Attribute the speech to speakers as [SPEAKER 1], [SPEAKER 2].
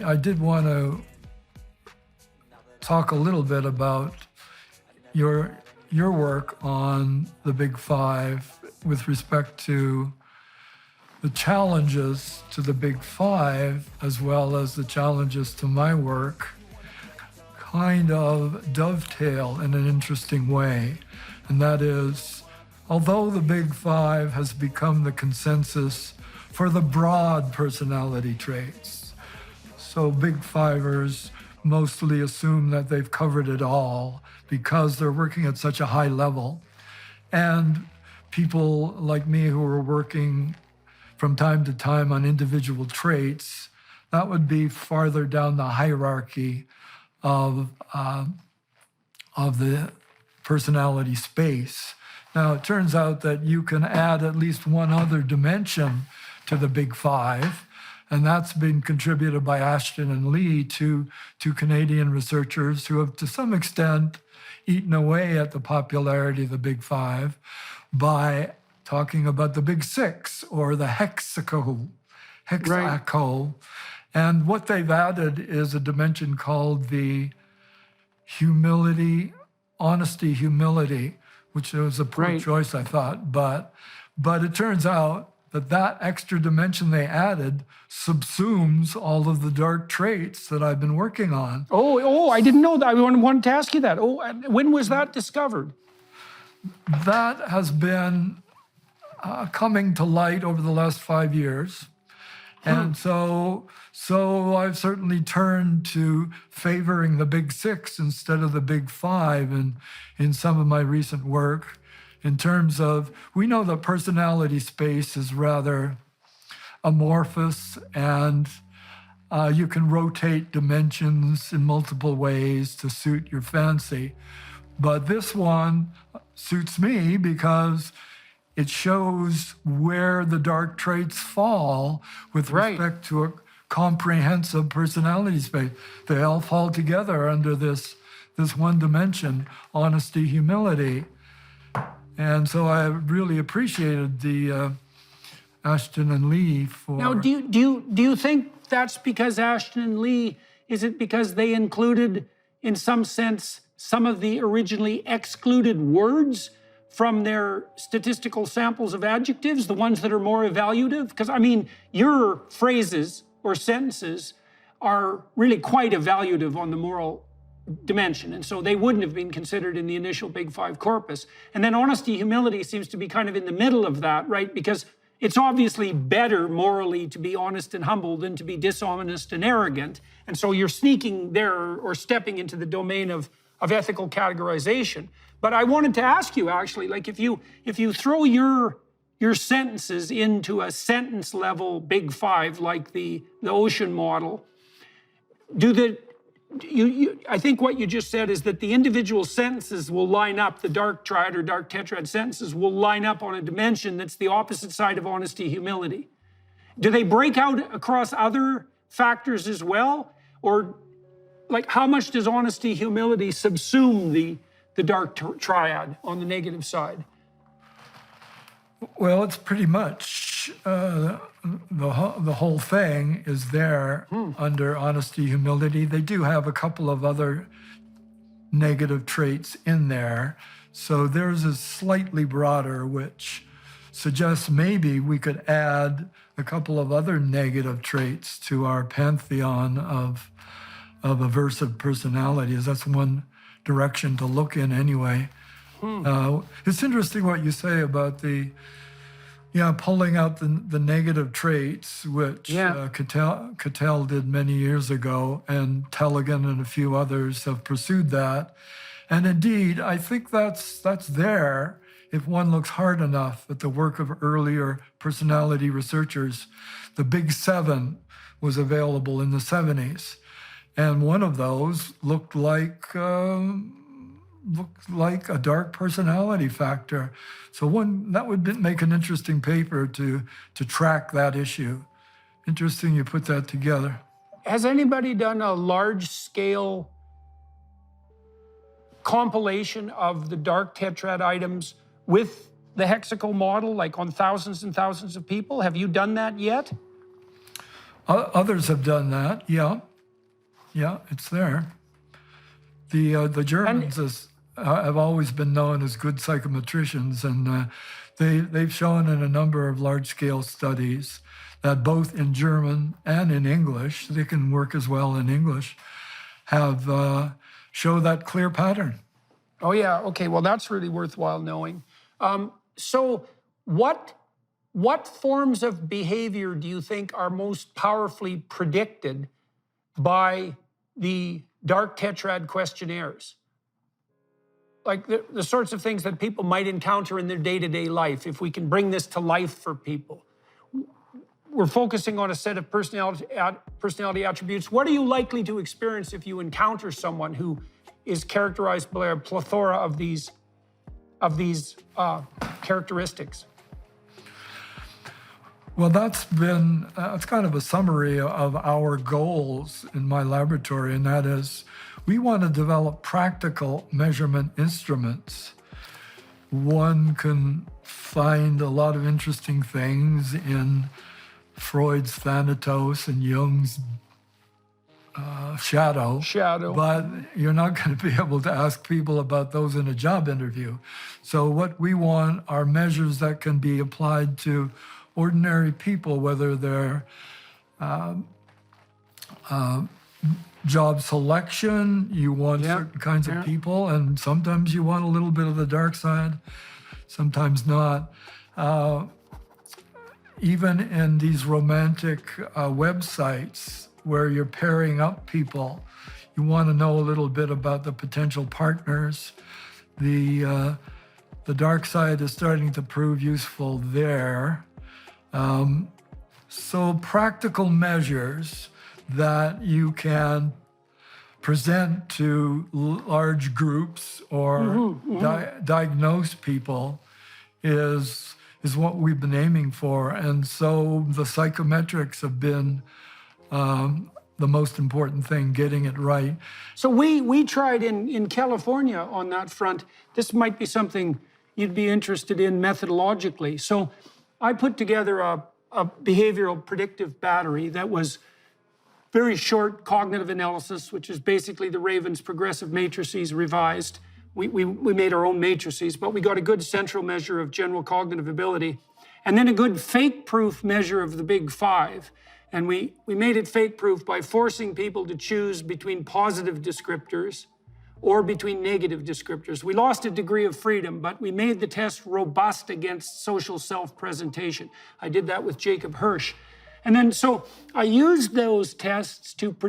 [SPEAKER 1] I did want to talk a little bit about your work on the Big Five with respect to the challenges to the Big Five as well as the challenges to my work kind of dovetail in an interesting way. And that is, although the Big Five has become the consensus for the broad personality traits, so Big Fivers mostly assume that they've covered it all because they're working at such a high level. And people like me who are working from time to time on individual traits, that would be farther down the hierarchy of the personality space. Now, it turns out that you can add at least one other dimension to the Big Five, and that's been contributed by Ashton and Lee, two Canadian researchers who have, to some extent, eaten away at the popularity of the Big Five by talking about the Big Six or the hexaco.
[SPEAKER 2] Right.
[SPEAKER 1] And what they've added is a dimension called the honesty, humility, which was a poor choice, I thought. But it turns out that extra dimension they added subsumes all of the dark traits that I've been working on.
[SPEAKER 2] Oh, I didn't know that. I wanted to ask you that. Oh, when was that discovered?
[SPEAKER 1] That has been coming to light over the last 5 years. And so I've certainly turned to favoring the Big Six instead of the Big Five in some of my recent work, in terms of, we know that personality space is rather amorphous, and you can rotate dimensions in multiple ways to suit your fancy. But this one suits me because it shows where the dark traits fall with respect to a comprehensive personality space. They all fall together under this one dimension, honesty, humility. And so I really appreciated the Ashton and Lee for...
[SPEAKER 2] Now, do you think that's because Ashton and Lee, is it because they included, in some sense, some of the originally excluded words from their statistical samples of adjectives, the ones that are more evaluative? Because, I mean, your phrases or sentences are really quite evaluative on the moral dimension, and so they wouldn't have been considered in the initial Big Five corpus. And then honesty, humility seems to be kind of in the middle of that, right? Because it's obviously better morally to be honest and humble than to be dishonest and arrogant. And so you're sneaking there or stepping into the domain of ethical categorization. But I wanted to ask you, actually, like, if you throw your sentences into a sentence level Big Five, like the ocean model, I think what you just said is that the individual sentences will line up, the dark triad or dark tetrad sentences will line up on a dimension that's the opposite side of honesty, humility. Do they break out across other factors as well? Or, like, how much does honesty, humility subsume the dark triad on the negative side?
[SPEAKER 1] Well, it's pretty much the whole thing is there under honesty, humility. They do have a couple of other negative traits in there. So theirs is slightly broader, which suggests maybe we could add a couple of other negative traits to our pantheon of aversive personalities. That's one direction to look in anyway. It's interesting what you say about pulling out the negative traits, which Cattell did many years ago, and Tellegen and a few others have pursued that. And indeed, I think that's there if one looks hard enough at the work of earlier personality researchers. The Big Seven was available in the 70s, and one of those looked like a dark personality factor. So that would make an interesting paper to track that issue. Interesting you put that together.
[SPEAKER 2] Has anybody done a large-scale compilation of the dark tetrad items with the hexaco model, like on thousands and thousands of people? Have you done that yet?
[SPEAKER 1] Others have done that, yeah. Yeah, it's there. The Germans have always been known as good psychometricians, and they've shown in a number of large-scale studies that both in German and in English, they can work as well in English, have show that clear pattern.
[SPEAKER 2] Oh, yeah. Okay. Well, that's really worthwhile knowing. So what forms of behavior do you think are most powerfully predicted by the dark tetrad questionnaires? Like the sorts of things that people might encounter in their day-to-day life, if we can bring this to life for people. We're focusing on a set of personality attributes. What are you likely to experience if you encounter someone who is characterized by a plethora of these characteristics?
[SPEAKER 1] Well, that's kind of a summary of our goals in my laboratory, and that is we want to develop practical measurement instruments. One can find a lot of interesting things in Freud's Thanatos and Jung's shadow, but you're not going to be able to ask people about those in a job interview. So what we want are measures that can be applied to ordinary people, whether they're job selection, you want certain kinds of people, and sometimes you want a little bit of the dark side, sometimes not. Even in these romantic websites where you're pairing up people, you want to know a little bit about the potential partners. The dark side is starting to prove useful there. So practical measures that you can present to large groups or diagnose people is what we've been aiming for. And so the psychometrics have been the most important thing, getting it right.
[SPEAKER 2] So we tried in California on that front. This might be something you'd be interested in methodologically. So I put together a behavioral predictive battery that was very short cognitive analysis, which is basically the Raven's progressive matrices revised. We made our own matrices, but we got a good central measure of general cognitive ability, and then a good fake-proof measure of the big five. And we made it fake-proof by forcing people to choose between positive descriptors or between negative descriptors. We lost a degree of freedom, but we made the test robust against social self-presentation. I did that with Jacob Hirsch. And then so I used those tests to predict